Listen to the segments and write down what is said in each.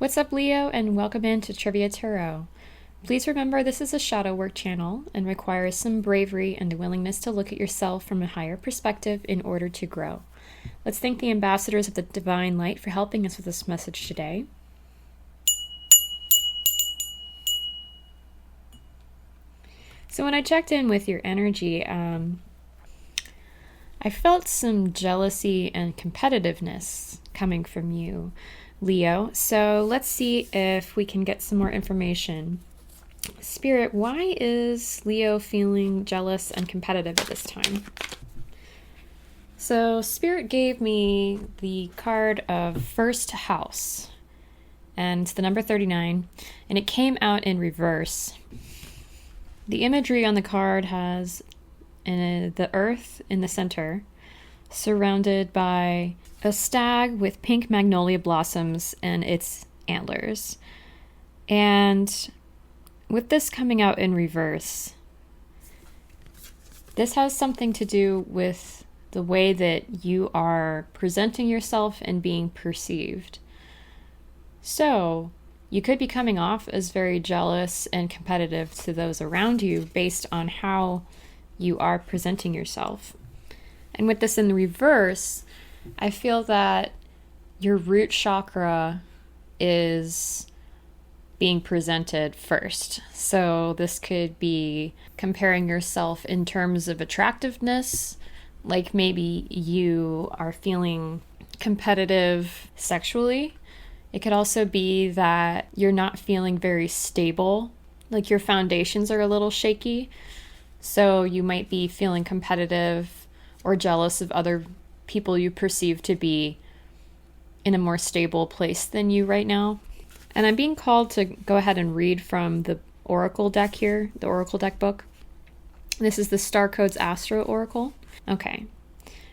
What's up, Leo, and welcome into Trivia Tarot. Please remember this is a shadow work channel and requires some bravery and a willingness to look at yourself from a higher perspective in order to grow. Let's thank the ambassadors of the Divine Light for helping us with this message today. So when I checked in with your energy, I felt some jealousy and competitiveness coming from you, Leo. So let's see if we can get some more information. Spirit, why is Leo feeling jealous and competitive at this time? So Spirit gave me the card of First House and the number 39, and it came out in reverse. The imagery on the card has the earth in the center, surrounded by a stag with pink magnolia blossoms and its antlers. And with this coming out in reverse, this has something to do with the way that you are presenting yourself and being perceived. So you could be coming off as very jealous and competitive to those around you based on how you are presenting yourself. And with this in the reverse, I feel that your root chakra is being presented first. So this could be comparing yourself in terms of attractiveness, like maybe you are feeling competitive sexually. It could also be that you're not feeling very stable, like your foundations are a little shaky. So you might be feeling competitive or jealous of other people you perceive to be in a more stable place than you right now. And I'm being called to go ahead and read from the Oracle deck here, the Oracle deck book. This is the Star Codes Astro Oracle. Okay,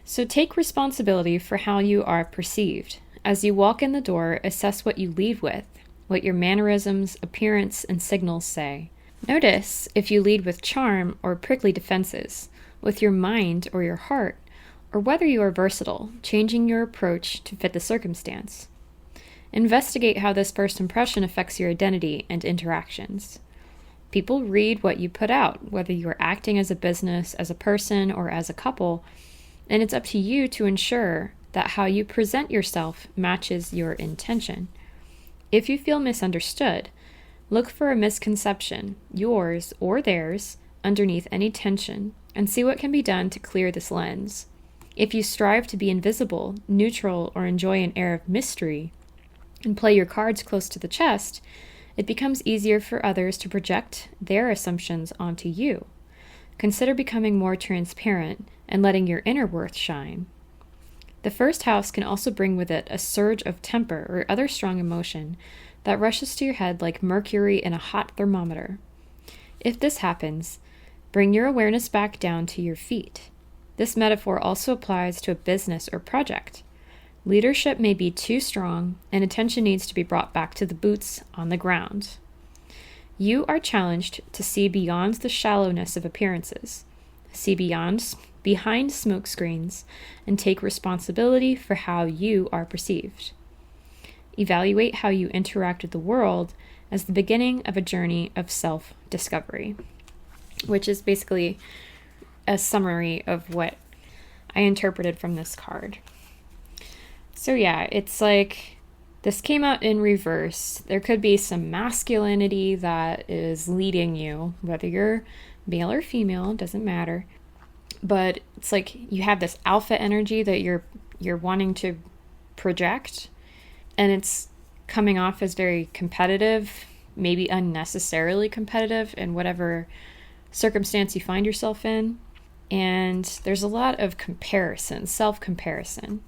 so take responsibility for how you are perceived. As you walk in the door, assess what you lead with, what your mannerisms, appearance, and signals say. Notice if you lead with charm or prickly defenses, with your mind or your heart, or whether you are versatile, changing your approach to fit the circumstance. Investigate how this first impression affects your identity and interactions. People read what you put out, whether you are acting as a business, as a person, or as a couple, and it's up to you to ensure that how you present yourself matches your intention. If you feel misunderstood, look for a misconception, yours or theirs, underneath any tension, and see what can be done to clear this lens. If you strive to be invisible, neutral, or enjoy an air of mystery, and play your cards close to the chest, it becomes easier for others to project their assumptions onto you. Consider becoming more transparent and letting your inner worth shine. The first house can also bring with it a surge of temper or other strong emotion that rushes to your head like mercury in a hot thermometer. If this happens, bring your awareness back down to your feet. This metaphor also applies to a business or project. Leadership may be too strong, and attention needs to be brought back to the boots on the ground. You are challenged to see beyond the shallowness of appearances, see behind smoke screens, and take responsibility for how you are perceived. Evaluate how you interact with the world as the beginning of a journey of self-discovery, which is basically a summary of what I interpreted from this card. So yeah, it's like this came out in reverse. There could be some masculinity that is leading you, whether you're male or female, doesn't matter. But it's like you have this alpha energy that you're wanting to project, and it's coming off as very competitive, maybe unnecessarily competitive in whatever circumstance you find yourself in. And there's a lot of comparison, self-comparison.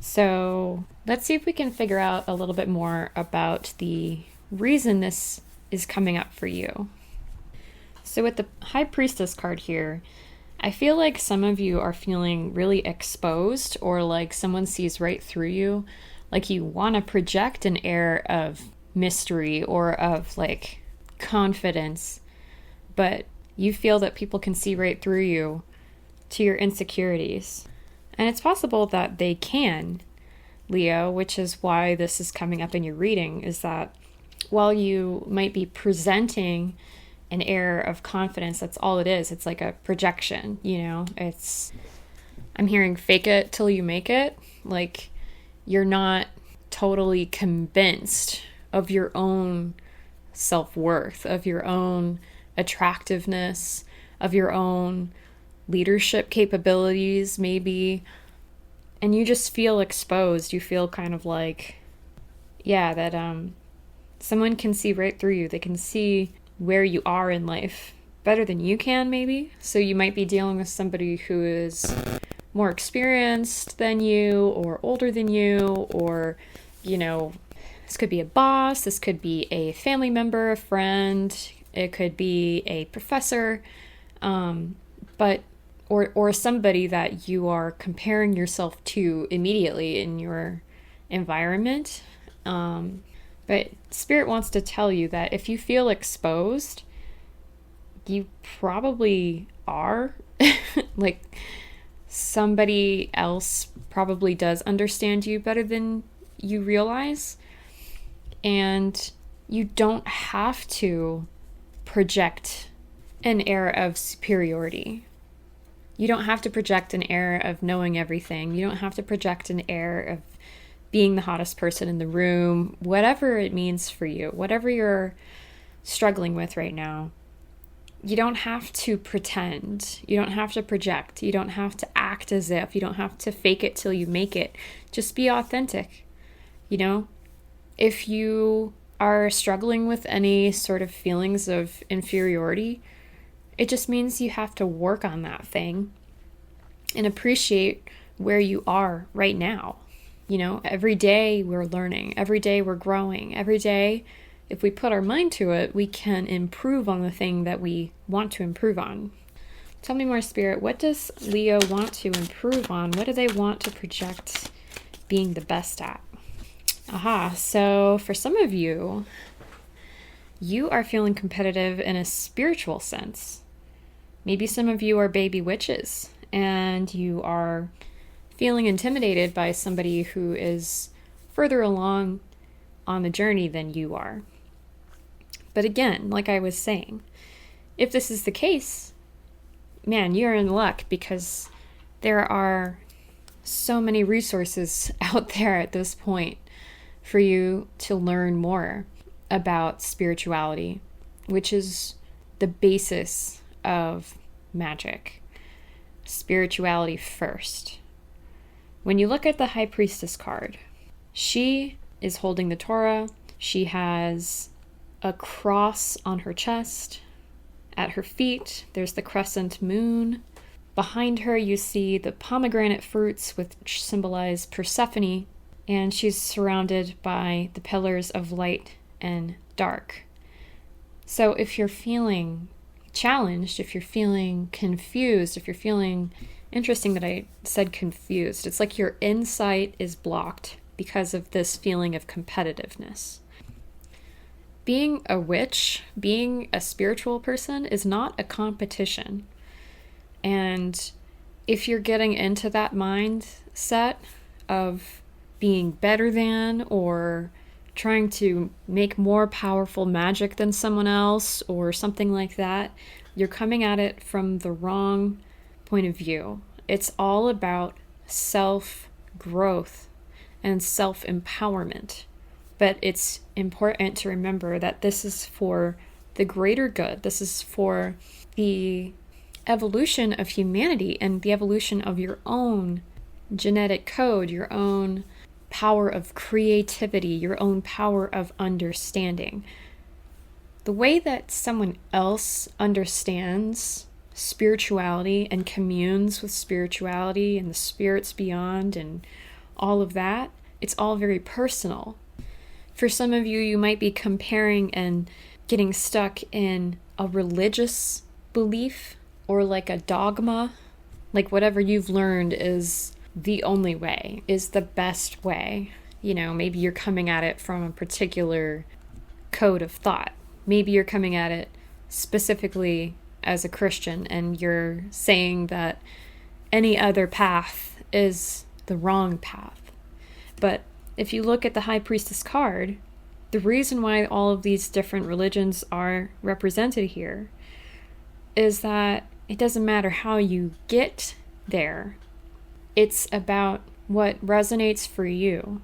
So let's see if we can figure out a little bit more about the reason this is coming up for you. So with the High Priestess card here, I feel like some of you are feeling really exposed, or like someone sees right through you. Like you want to project an air of mystery or of like confidence, but you feel that people can see right through you to your insecurities. And it's possible that they can, Leo, which is why this is coming up in your reading, is that while you might be presenting an air of confidence, that's all it is. It's like a projection, I'm hearing fake it till you make it. Like, you're not totally convinced of your own self-worth, of your own attractiveness, of your own leadership capabilities, maybe. And you just feel exposed. You feel kind of like, that someone can see right through you. They can see where you are in life better than you can, maybe. So you might be dealing with somebody who is more experienced than you, or older than you, or, this could be a boss, this could be a family member, a friend, it could be a professor, or somebody that you are comparing yourself to immediately in your environment. But Spirit wants to tell you that if you feel exposed, you probably are. Like, somebody else probably does understand you better than you realize. And you don't have to project an air of superiority. You don't have to project an air of knowing everything. You don't have to project an air of being the hottest person in the room, whatever it means for you, whatever you're struggling with right now. You don't have to pretend. You don't have to project. You don't have to act as if. You don't have to fake it till you make it. Just be authentic. If you are struggling with any sort of feelings of inferiority, it just means you have to work on that thing and appreciate where you are right now. Every day we're learning. Every day we're growing. Every day, if we put our mind to it, we can improve on the thing that we want to improve on. Tell me more, Spirit. What does Leo want to improve on? What do they want to project being the best at? So for some of you, you are feeling competitive in a spiritual sense. Maybe some of you are baby witches and you are feeling intimidated by somebody who is further along on the journey than you are. But again, like I was saying, if this is the case, man, you're in luck, because there are so many resources out there at this point for you to learn more about spirituality, which is the basis of magic. Spirituality first. When you look at the High Priestess card, she is holding the Torah. She has a cross on her chest. At her feet, there's the crescent moon. Behind her, you see the pomegranate fruits, which symbolize Persephone, and she's surrounded by the pillars of light and dark. So if you're feeling challenged, if you're feeling confused, if you're feeling, interesting that I said confused, it's like your insight is blocked because of this feeling of competitiveness. Being a witch, being a spiritual person, is not a competition. And if you're getting into that mindset of being better than, or trying to make more powerful magic than someone else, or something like that, you're coming at it from the wrong point of view. It's all about self-growth and self-empowerment. But it's important to remember that this is for the greater good. This is for the evolution of humanity and the evolution of your own genetic code, your own power of creativity, your own power of understanding. The way that someone else understands spirituality and communes with spirituality and the spirits beyond and all of that, it's all very personal. For some of you, you might be comparing and getting stuck in a religious belief or like a dogma, like whatever you've learned is the only way, is the best way. Maybe you're coming at it from a particular code of thought. Maybe you're coming at it specifically as a Christian and you're saying that any other path is the wrong path. But if you look at the High Priestess card, the reason why all of these different religions are represented here is that it doesn't matter how you get there. It's about what resonates for you.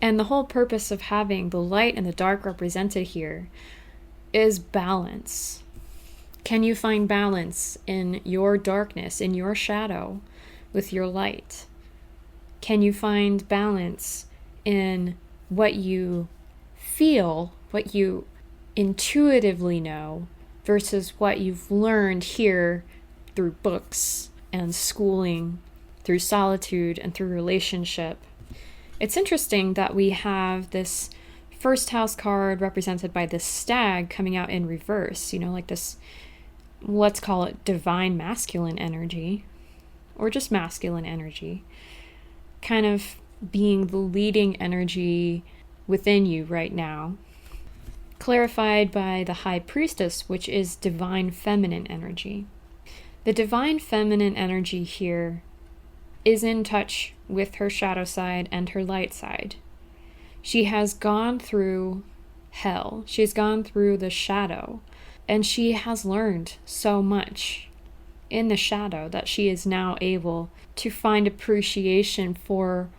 And the whole purpose of having the light and the dark represented here is balance. Can you find balance in your darkness, in your shadow, with your light? Can you find balance in what you feel, what you intuitively know, versus what you've learned here through books and schooling, through solitude and through relationship? It's interesting that we have this first house card represented by this stag coming out in reverse, like this, let's call it divine masculine energy, or just masculine energy, kind of being the leading energy within you right now, clarified by the High Priestess, which is divine feminine energy. The divine feminine energy here is in touch with her shadow side and her light side. She has gone through hell. She's gone through the shadow, and she has learned so much in the shadow that she is now able to find appreciation for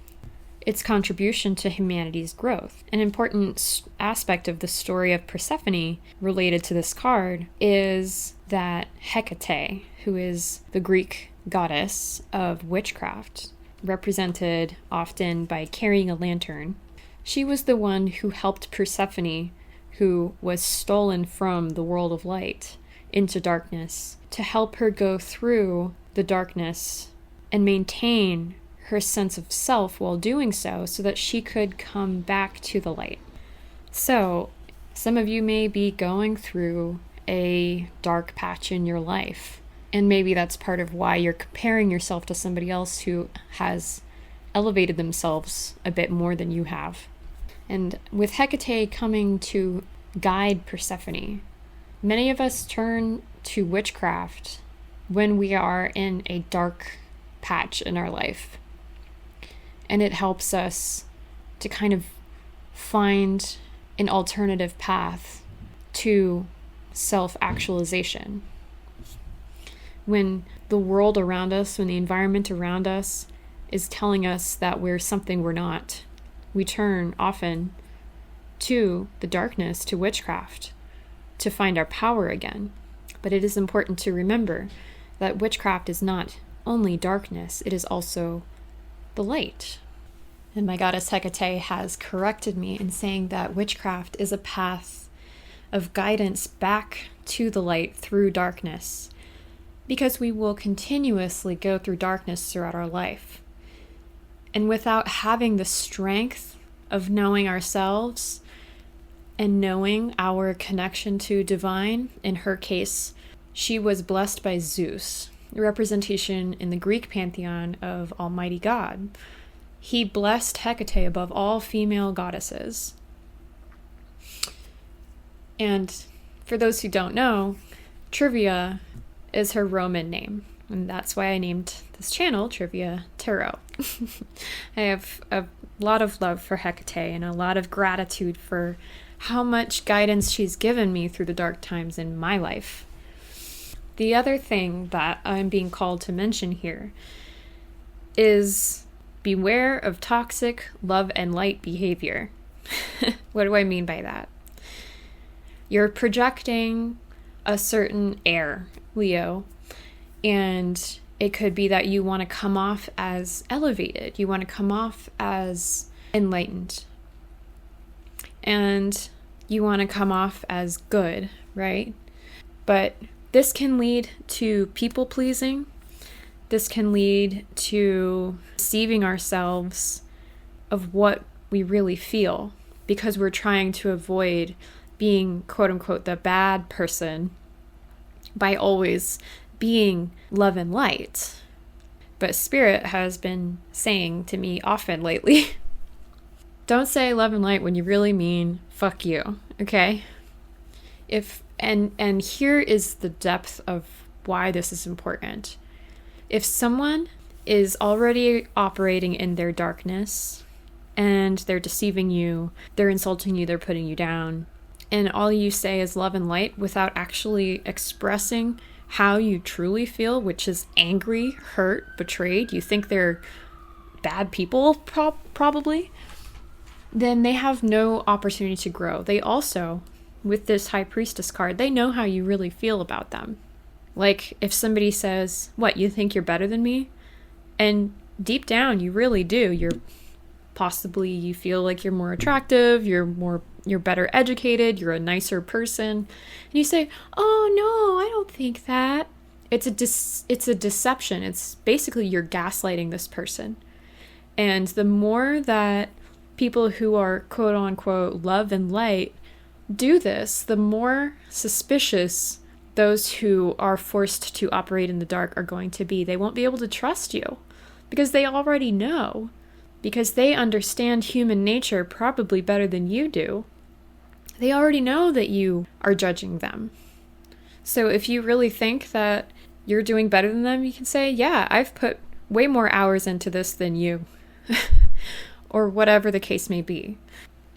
its contribution to humanity's growth. An important aspect of the story of Persephone related to this card is that Hecate, who is the Greek goddess of witchcraft, represented often by carrying a lantern, she was the one who helped Persephone, who was stolen from the world of light into darkness, to help her go through the darkness and maintain her sense of self while doing so that she could come back to the light. So, some of you may be going through a dark patch in your life, and maybe that's part of why you're comparing yourself to somebody else who has elevated themselves a bit more than you have. And with Hecate coming to guide Persephone, many of us turn to witchcraft when we are in a dark patch in our life. And it helps us to kind of find an alternative path to self-actualization. When the world around us, when the environment around us is telling us that we're something we're not, we turn often to the darkness, to witchcraft, to find our power again. But it is important to remember that witchcraft is not only darkness, it is also the light. And my goddess Hecate has corrected me in saying that witchcraft is a path of guidance back to the light through darkness, because we will continuously go through darkness throughout our life. And without having the strength of knowing ourselves and knowing our connection to divine, in her case, she was blessed by Zeus, a representation in the Greek pantheon of Almighty God. He blessed Hecate above all female goddesses. And for those who don't know, Trivia is her Roman name. And that's why I named this channel Trivia Tarot. I have a lot of love for Hecate and a lot of gratitude for how much guidance she's given me through the dark times in my life. The other thing that I'm being called to mention here is beware of toxic love and light behavior. What do I mean by that? You're projecting a certain air, Leo, and it could be that you want to come off as elevated. You want to come off as enlightened. And you want to come off as good, right? But this can lead to people-pleasing. This can lead to deceiving ourselves of what we really feel, because we're trying to avoid being, quote-unquote, the bad person by always being love and light. But Spirit has been saying to me often lately, don't say love and light when you really mean fuck you, okay? And here is the depth of why this is important. If someone is already operating in their darkness, and they're deceiving you, they're insulting you, they're putting you down, and all you say is love and light without actually expressing how you truly feel, which is angry, hurt, betrayed, you think they're bad people, probably, then they have no opportunity to grow. They also, with this High Priestess card, they know how you really feel about them. Like, if somebody says, what, you think you're better than me? And deep down, you really do. You feel like you're more attractive, you're better educated, you're a nicer person. And you say, oh no, I don't think that. It's a deception. It's basically you're gaslighting this person. And the more that people who are quote unquote love and light do this, the more suspicious those who are forced to operate in the dark are going to be. They won't be able to trust you because they already know, because they understand human nature probably better than you do. They already know that you are judging them. So if you really think that you're doing better than them, you can say, yeah, I've put way more hours into this than you. Or whatever the case may be.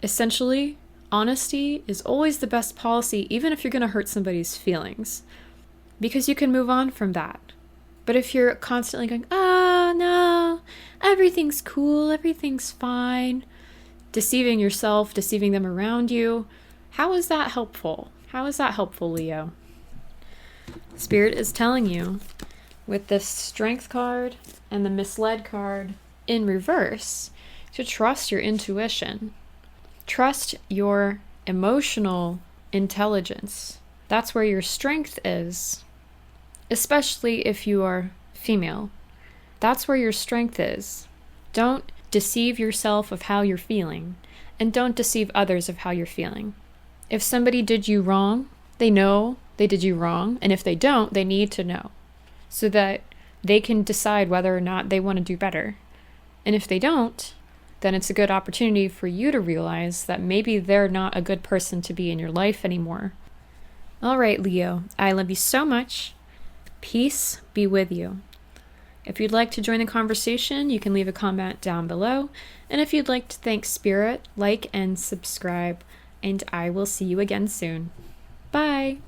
Essentially, honesty is always the best policy, even if you're going to hurt somebody's feelings, because you can move on from that. But if you're constantly going, oh no, everything's cool, everything's fine, deceiving yourself, deceiving them around you, how is that helpful? How is that helpful, Leo? Spirit is telling you, with this Strength card and the Misled card in reverse, to trust your intuition. Trust your emotional intelligence. That's where your strength is, especially if you are female. That's where your strength is. Don't deceive yourself of how you're feeling, and don't deceive others of how you're feeling. If somebody did you wrong, they know they did you wrong, and if they don't, they need to know so that they can decide whether or not they want to do better. And if they don't, then it's a good opportunity for you to realize that maybe they're not a good person to be in your life anymore. All right, Leo, I love you so much. Peace be with you. If you'd like to join the conversation, you can leave a comment down below. And if you'd like to thank Spirit, like and subscribe. And I will see you again soon. Bye.